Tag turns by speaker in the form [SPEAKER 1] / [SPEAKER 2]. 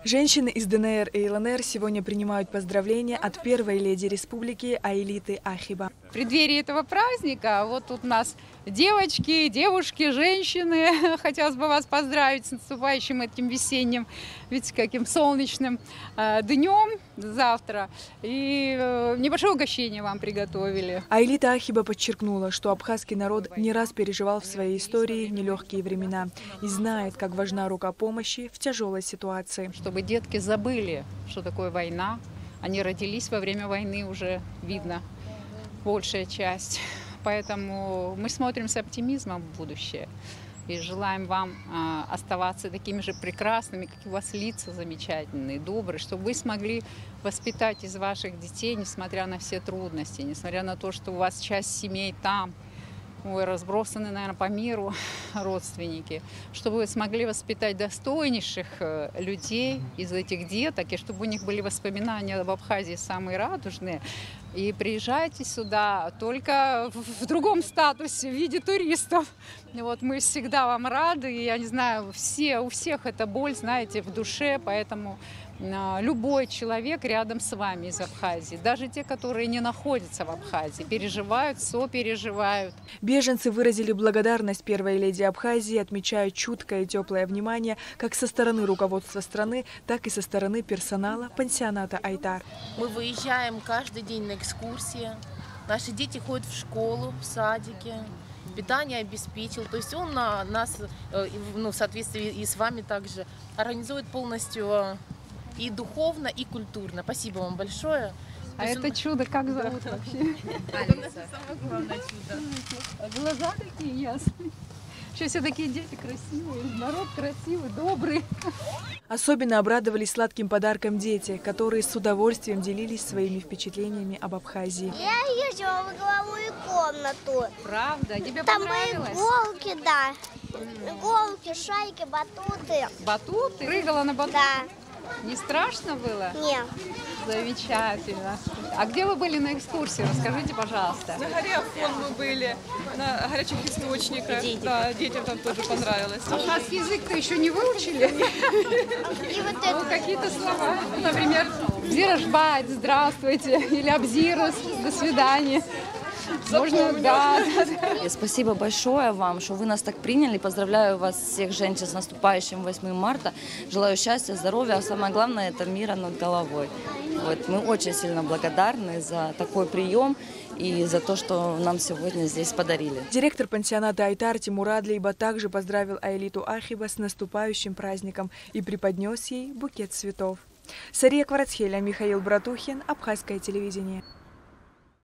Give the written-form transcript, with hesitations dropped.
[SPEAKER 1] Женщины из ДНР и ЛНР сегодня принимают поздравления от первой леди республики Аэлиты Ахиба.
[SPEAKER 2] В преддверии этого праздника вот тут у нас девушки, женщины. Хотелось бы вас поздравить с наступающим этим весенним, видите, каким солнечным днем завтра. И небольшое угощение вам приготовили.
[SPEAKER 1] Аэлита Ахиба подчеркнула, что абхазский народ не раз переживал в своей истории нелегкие времена и знает, как важна рука помощи в тяжелой ситуации.
[SPEAKER 2] Чтобы детки забыли, что такое война. Они родились во время войны, уже видно большая часть. Поэтому мы смотрим с оптимизмом в будущее и желаем вам оставаться такими же прекрасными, как и у вас лица замечательные, добрые, чтобы вы смогли воспитать из ваших детей, несмотря на все трудности, несмотря на то, что у вас часть семей там, разбросаны, наверное, по миру родственники, чтобы вы смогли воспитать достойнейших людей из этих деток, и чтобы у них были воспоминания об Абхазии самые радужные. И приезжайте сюда только в другом статусе, в виде туристов. Вот мы всегда вам рады, и я не знаю, у всех эта боль, знаете, в душе, поэтому любой человек рядом с вами из Абхазии, даже те, которые не находятся в Абхазии, переживают, сопереживают.
[SPEAKER 1] Беженцы выразили благодарность первой леди Абхазии, отмечая чуткое и теплое внимание как со стороны руководства страны, так и со стороны персонала пансионата Айтар.
[SPEAKER 3] Мы выезжаем каждый день на экскурсии. Наши дети ходят в школу, в садике. Питание обеспечил. То есть он нас, в соответствии и с вами также, организует полностью и духовно, и культурно. Спасибо вам большое.
[SPEAKER 2] А это чудо как зовут вообще?
[SPEAKER 3] Это самое главное чудо.
[SPEAKER 2] Глаза такие ясные. Еще все такие дети красивые, народ красивый, добрый.
[SPEAKER 1] Особенно обрадовались сладким подарком дети, которые с удовольствием делились своими впечатлениями об Абхазии.
[SPEAKER 4] Я ездила в угловую комнату.
[SPEAKER 2] Правда? Тебе
[SPEAKER 4] Там
[SPEAKER 2] понравилось?
[SPEAKER 4] иголки, да. Иголки, шайки, батуты.
[SPEAKER 2] Батуты? Прыгала на батуты?
[SPEAKER 4] Да.
[SPEAKER 2] Не страшно было?
[SPEAKER 4] Нет.
[SPEAKER 2] Замечательно. А где вы были на экскурсии? Расскажите, пожалуйста.
[SPEAKER 5] На горе Афон мы были, на горячих источниках. Да, детям там тоже понравилось.
[SPEAKER 2] Абхазский язык-то еще не выучили?
[SPEAKER 4] И вот это.
[SPEAKER 2] Какие-то слова. Например, «Зирашбайт», «Здравствуйте» или «Абзирус», «До свидания». Можно, да.
[SPEAKER 6] Спасибо большое вам, что вы нас так приняли. Поздравляю вас всех женщин с наступающим 8 марта. Желаю счастья, здоровья, а самое главное – это мира над головой. Вот, мы очень сильно благодарны за такой прием и за то, что нам сегодня здесь подарили.
[SPEAKER 1] Директор пансионата Айтар Тимур Адлейба также поздравил Аэлиту Ахиба с наступающим праздником и преподнес ей букет цветов. Сария Кварацхеля, Михаил Братухин, Абхазское телевидение.